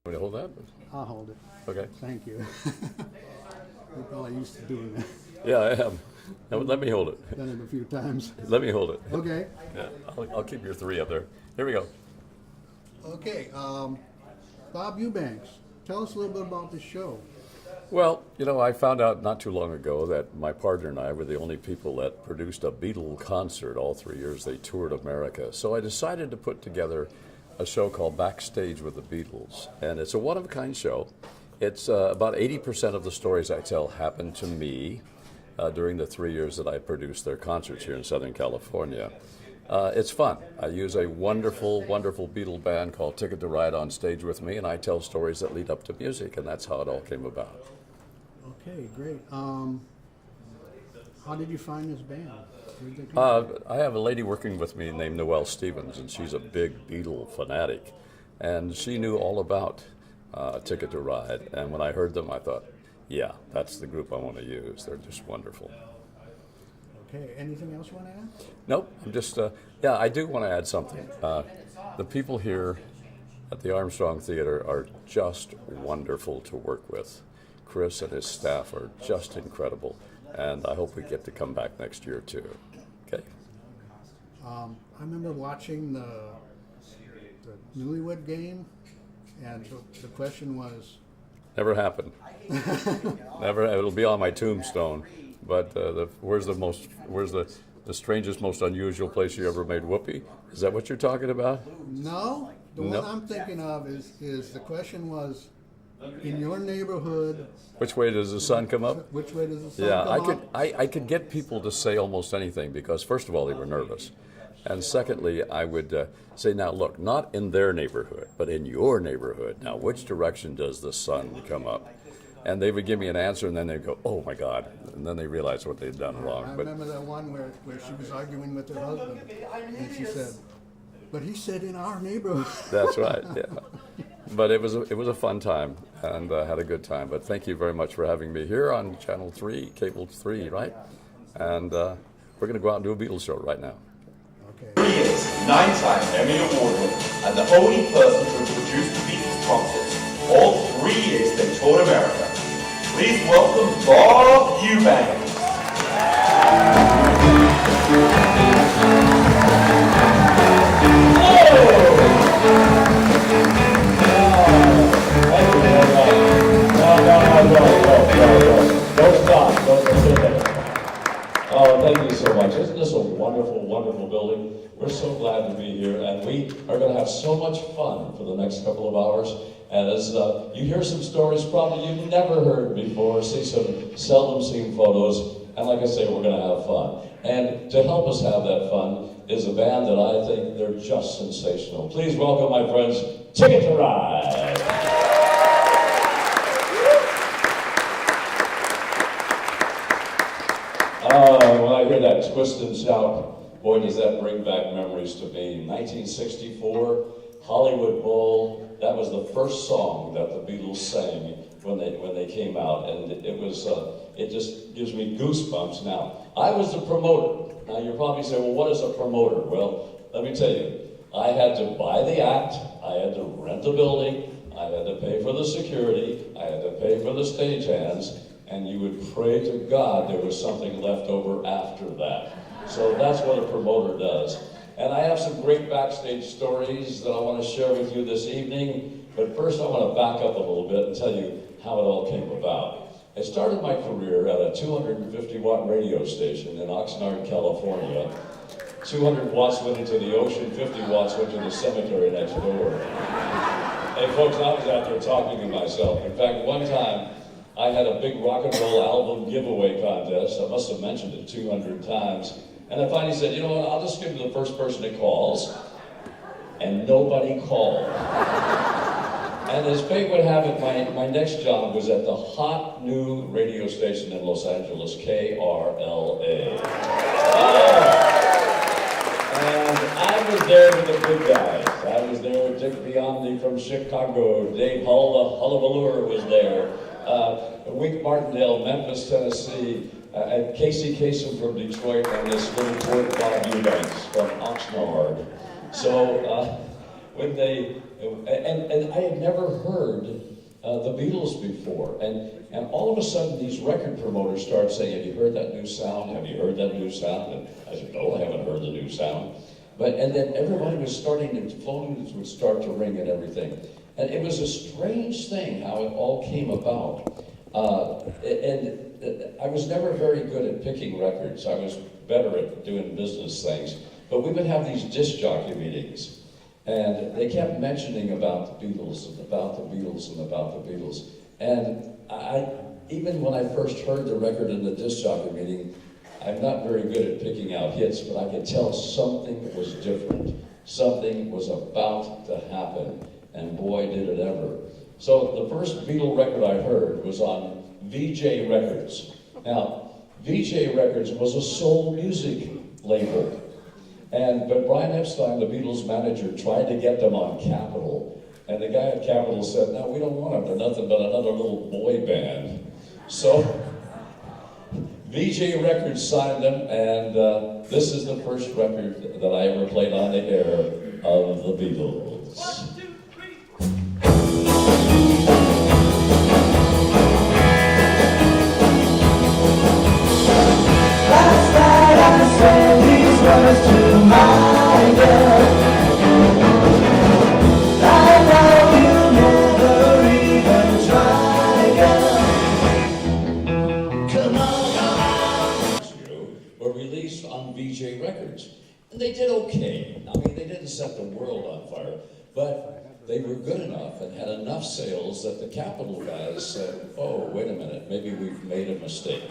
Want me to hold that? I'll hold it. Okay. Thank you. You're probably used to doing that. Yeah, I am. Now, let me hold it. Done it a few times. Let me hold it. Okay. Yeah, I'll keep your three up there. Here we go. Okay. Bob Eubanks, tell us a little bit about the show. Well, you know, I found out not too long ago that my partner and I were the only people that produced a Beatle concert all 3 years they toured America. So I decided to put together a show called Back Stage with the Beatles. And it's a one-of-a-kind show. It's about 80% of the stories I tell happened to me during the 3 years that I produced their concerts here in Southern California. It's fun. I use a wonderful, wonderful Beatle band called Ticket to Ride on stage with me, and I tell stories that lead up to music, and that's how it all came about. Okay, great. How did you find this band? Where did they come from? I have a lady working with me named Noelle Stevens, and she's a big Beatle fanatic, and she knew all about Ticket to Ride, and when I heard them, I thought, yeah, that's the group I want to use. They're just wonderful. Okay, anything else you want to add? Nope, I'm just, yeah, I do want to add something. The people here at the Armstrong Theater are just wonderful to work with. Chris and his staff are just incredible, and I hope we get to come back next year too. Okay. I remember watching the Newlywed Game, and the question was, Never happened. Never. It'll be on my tombstone. But where's the strangest, most unusual place you ever made whoopee? Is that what you're talking about? no. The No. one I'm thinking of is the question was, in your neighborhood, Which way does the sun come up? which way does the sun Yeah, come up? I could get people to say almost anything because first of all they were nervous, and secondly I would say, now look, not in their neighborhood, but in your neighborhood. Now, which direction does the sun come up? And they would give me an answer, and then they'd go, "Oh my God!" And then they realized what they'd done wrong. I But remember that one where she was arguing with her husband, and she said, "But he said in our neighborhood." that's right. Yeah. But it was a fun time, and had a good time. But thank you very much for having me here on Channel 3, Cable 3, right? And we're going to go out and do a Beatles show right now. Okay. 3 years, 9-time Emmy Award winner, and the only person to have produced the Beatles concerts. All 3 years they toured America. Please welcome Bob Eubanks. Don't stop. Don't sit there. Oh, thank you so much. Isn't this a wonderful, wonderful building? We're so glad to be here, and we are going to have so much fun for the next couple of hours. And as you hear some stories probably you've never heard before, see some seldom seen photos, and like I say, we're going to have fun. And to help us have that fun is a band that I think they're just sensational. Please welcome my friends, Ticket to Ride. When I hear that twist and shout, boy, does that bring back memories to me. 1964, Hollywood Bowl. That was the first song that the Beatles sang when they came out, and it just gives me goosebumps now. I was the promoter. Now you're probably saying, well, what is a promoter? Well, let me tell you, I had to buy the act, I had to rent the building, I had to pay for the security, I had to pay for the stagehands, and you would pray to God there was something left over after that. So that's what a promoter does. And I have some great backstage stories that I want to share with you this evening, but first I want to back up a little bit and tell you how it all came about. I started my career at a 250-watt radio station in Oxnard, California. 200 watts went into the ocean, 50 watts went to the cemetery next door. Hey folks, I was out there talking to myself. In fact, one time, I had a big rock and roll album giveaway contest. I must have mentioned it 200 times. And I finally said, you know what, I'll just give it to the first person that calls. And nobody called. And as fate would have it, my next job was at the hot new radio station in Los Angeles, KRLA. And I was there with the big guys. I was there with Dick Biondi from Chicago. Dave Hull, the Hullabaloo was there. Wink Martindale, Memphis, Tennessee. And Casey Kasem from Detroit, and this little boy, Bob Eubanks from Oxnard. So when they, and I had never heard the Beatles before. And all of a sudden, these record promoters start saying, have you heard that new sound? Have you heard that new sound? And I said, no, I haven't heard the new sound. And then everybody was starting, and phones would start to ring and everything. And it was a strange thing how it all came about. And I was never very good at picking records. I was better at doing business things. But we would have these disc jockey meetings. And they kept mentioning about the Beatles and about the Beatles and about the Beatles. And even when I first heard the record in the disc jockey meeting, I'm not very good at picking out hits, but I could tell something was different. Something was about to happen, and boy, did it ever. So the first Beatle record I heard was on VJ Records. Now, VJ Records was a soul music label. But Brian Epstein, the Beatles manager, tried to get them on Capitol. And the guy at Capitol said, no, we don't want them. They're nothing but another little boy band. So VJ Records signed them, and this is the first record that I ever played on the air of the Beatles. 1, 2, 3. Last night I sang these words to my girl. I know you never even try, girl. Come on. Were released on VJ Records. And they did okay. I mean, they didn't set the world on fire, but they were good enough and had enough sales that the Capitol guys said, oh, wait a minute, maybe we've made a mistake.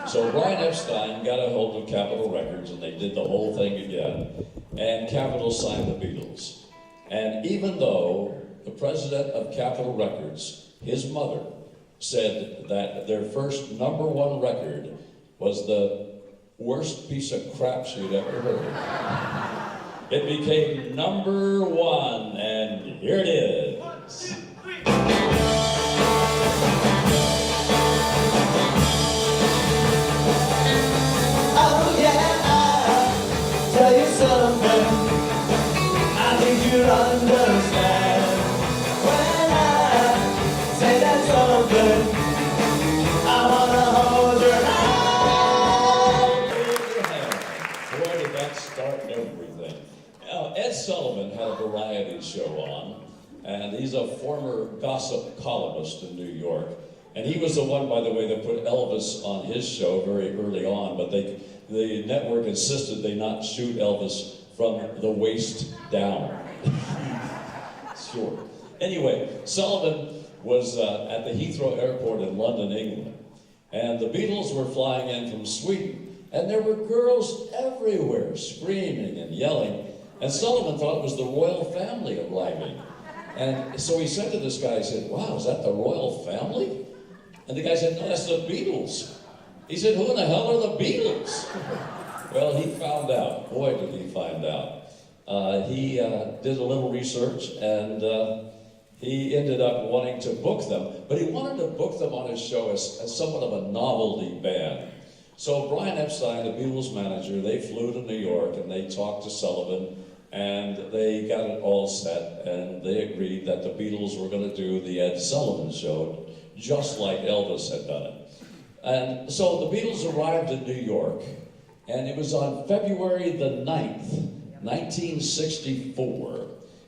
So Brian Epstein got a hold of Capitol Records, and they did the whole thing again. And Capitol signed the Beatles. And even though the president of Capitol Records, his mother, said that their first #1 record was the worst piece of crap she'd ever heard, it became #1, and here it is. 1, 2, 3. Oh yeah, I'll tell you something. I think you'll understand when I say that something. I wanna hold your hand. Boy, did that start everything. Now, Ed Sullivan had a variety show on, and he's a former gossip columnist in New York. And he was the one, by the way, that put Elvis on his show very early on, but the network insisted they not shoot Elvis from the waist down. Sure. Anyway, Sullivan was at the Heathrow Airport in London, England, and the Beatles were flying in from Sweden, and there were girls everywhere screaming and yelling, and Sullivan thought it was the royal family arriving. And so he said to this guy, he said, wow, is that the royal family? And the guy said, no, that's the Beatles. He said, who in the hell are the Beatles? Well, he found out. Boy, did he find out. He did a little research, and he ended up wanting to book them. But he wanted to book them on his show as somewhat of a novelty band. So Brian Epstein, the Beatles manager, they flew to New York, and they talked to Sullivan, and they got it all set, and they agreed that the Beatles were going to do the Ed Sullivan Show, just like Elvis had done it. And so the Beatles arrived in New York, and it was on February the 9th, 1964.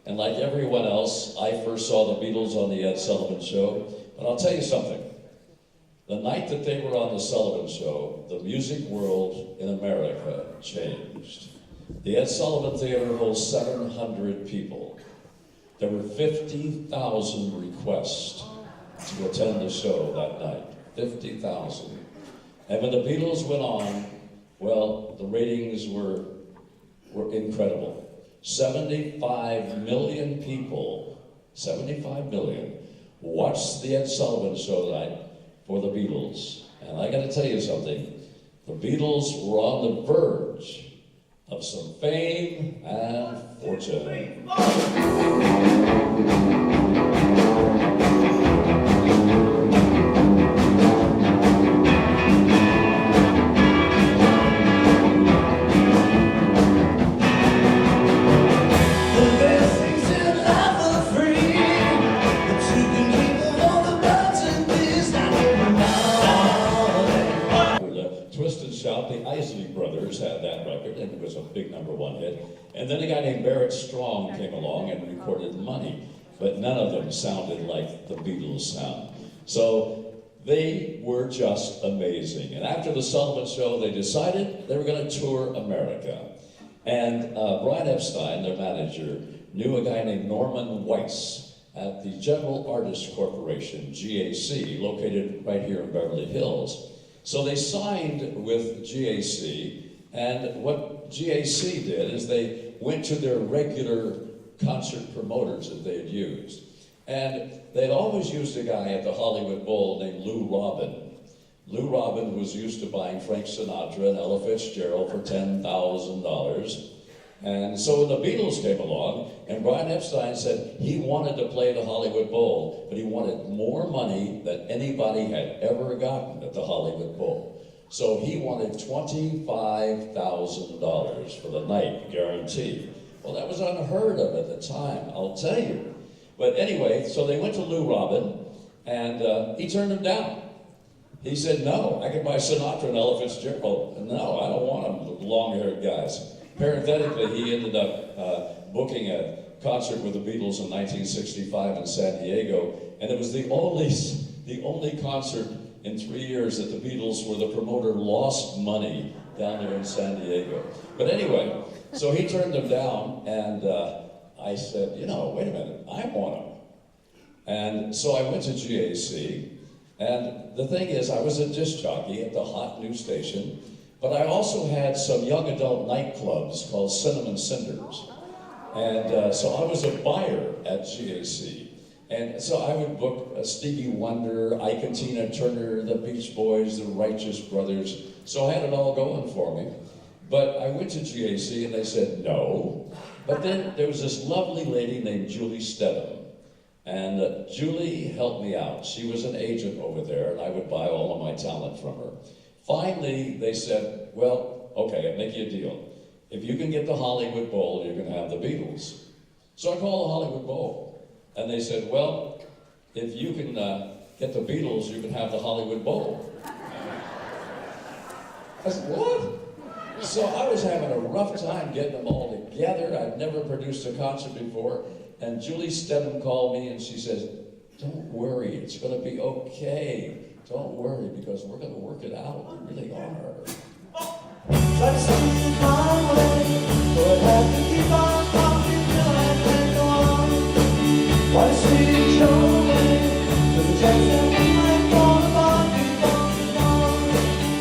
And like everyone else, I first saw the Beatles on the Ed Sullivan Show. But I'll tell you something. The night that they were on the Sullivan Show, the music world in America changed. The Ed Sullivan Theater holds 700 people. There were 50,000 requests to attend the show that night. 50,000. And when the Beatles went on, well, the ratings were incredible. 75 million people, 75 million, watched the Ed Sullivan Show tonight for the Beatles. And I got to tell you something, the Beatles were on the verge of some fame and fortune. The best things in out. The Isley Brothers had that record, and it was a big #1 hit. And then a guy named Barrett Strong came along and recorded Money, but none of them sounded like the Beatles sound. So they were just amazing. And after the Sullivan Show, they decided they were going to tour America. And Brian Epstein, their manager, knew a guy named Norman Weiss at the General Artists Corporation, GAC, located right here in Beverly Hills. So they signed with GAC, and what GAC did is they went to their regular concert promoters that they had used. And they'd always used a guy at the Hollywood Bowl named Lou Robin. Lou Robin was used to buying Frank Sinatra and Ella Fitzgerald for $10,000. And so when the Beatles came along, and Brian Epstein said he wanted to play the Hollywood Bowl, but he wanted more money than anybody had ever gotten at the Hollywood Bowl. So he wanted $25,000 for the night, guaranteed. Well, that was unheard of at the time, I'll tell you. But anyway, so they went to Lou Robin, and he turned them down. He said, no, I can buy Sinatra and Ella Fitzgerald. No, I don't want them, the long-haired guys. Parenthetically, he ended up booking a concert with the Beatles in 1965 in San Diego, and it was the only concert in 3 years that the Beatles, where the promoter lost money down there in San Diego. But anyway, so he turned them down, and I said, you know, wait a minute, I want them. And so I went to GAC, and the thing is, I was a disc jockey at the hot new station, but I also had some young adult nightclubs called Cinnamon Cinders. And so I was a buyer at GAC. And so I would book Stevie Wonder, Ike and Tina Turner, the Beach Boys, the Righteous Brothers. So I had it all going for me. But I went to GAC and they said no. But then there was this lovely lady named Julie Stedham. And Julie helped me out. She was an agent over there, and I would buy all of my talent from her. Finally, they said, well, okay, I'll make you a deal. If you can get the Hollywood Bowl, you're going to have the Beatles. So I called the Hollywood Bowl, and they said, well, if you can get the Beatles, you can have the Hollywood Bowl. I said, what? So I was having a rough time getting them all together. I'd never produced a concert before. And Julie Stedham called me and she says, don't worry, it's going to be okay. Don't worry, because we're going to work it out. We really are. Try to send it my way, but have to keep on talking till I can go on. Why see it your way? There's a chance that we might fall apart before we know.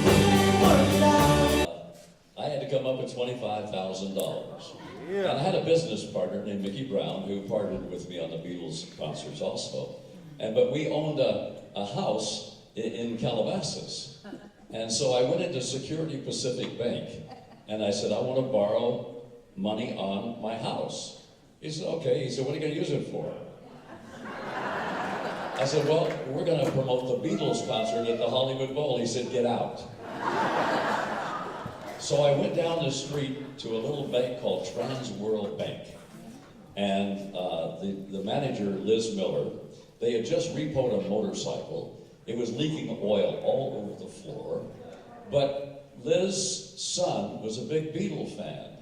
We can work it out. I had to come up with $25,000. And I had a business partner named Mickey Brown who partnered with me on the Beatles concerts also. But we owned a house in Calabasas. And so I went into Security Pacific Bank and I said, I want to borrow money on my house. He said, okay. He said, what are you going to use it for? I said, well, we're going to promote the Beatles concert at the Hollywood Bowl. He said, get out. So I went down the street to a little bank called Trans World Bank. And the manager, Liz Miller, they had just repoed a motorcycle. It was leaking oil all over the floor. But Liz's son was a big Beatle fan.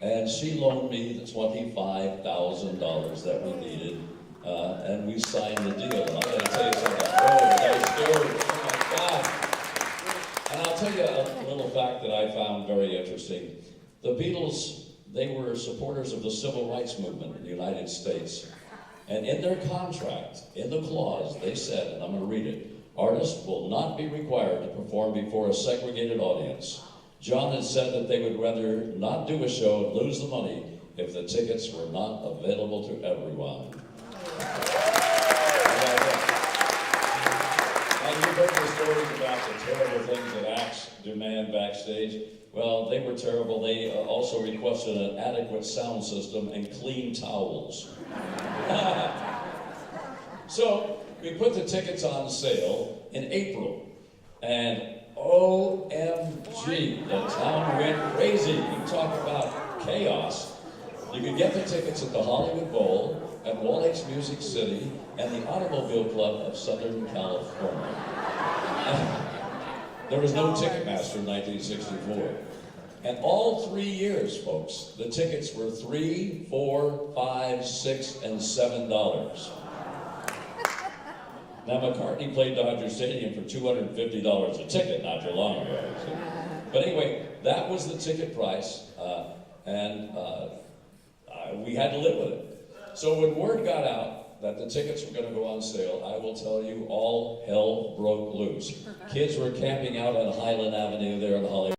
And she loaned me the $25,000 that we needed. And we signed the deal. And I'm going to tell you something. Oh, nice story. Oh my God. And I'll tell you a little fact that I found very interesting. The Beatles, they were supporters of the civil rights movement in the United States. And in their contract, in the clause, they said, and I'm going to read it, artists will not be required to perform before a segregated audience. John had said that they would rather not do a show and lose the money if the tickets were not available to everyone. And you've heard the stories about the terrible things that acts demand backstage. Well, they were terrible. They also requested an adequate sound system and clean towels. So we put the tickets on sale in April, and OMG, the town went crazy. You talk about chaos. You could get the tickets at the Hollywood Bowl, at Wall H Music City, and the Automobile Club of Southern California. There was no Ticketmaster in 1964. And all 3 years, folks, the tickets were $3, $4, $5, $6, and $7. Now, McCartney played Dodger Stadium for $250 a ticket not too long ago. But anyway, that was the ticket price, and we had to live with it. So when word got out that the tickets were going to go on sale, I will tell you, all hell broke loose. Kids were camping out on Highland Avenue there in Hollywood.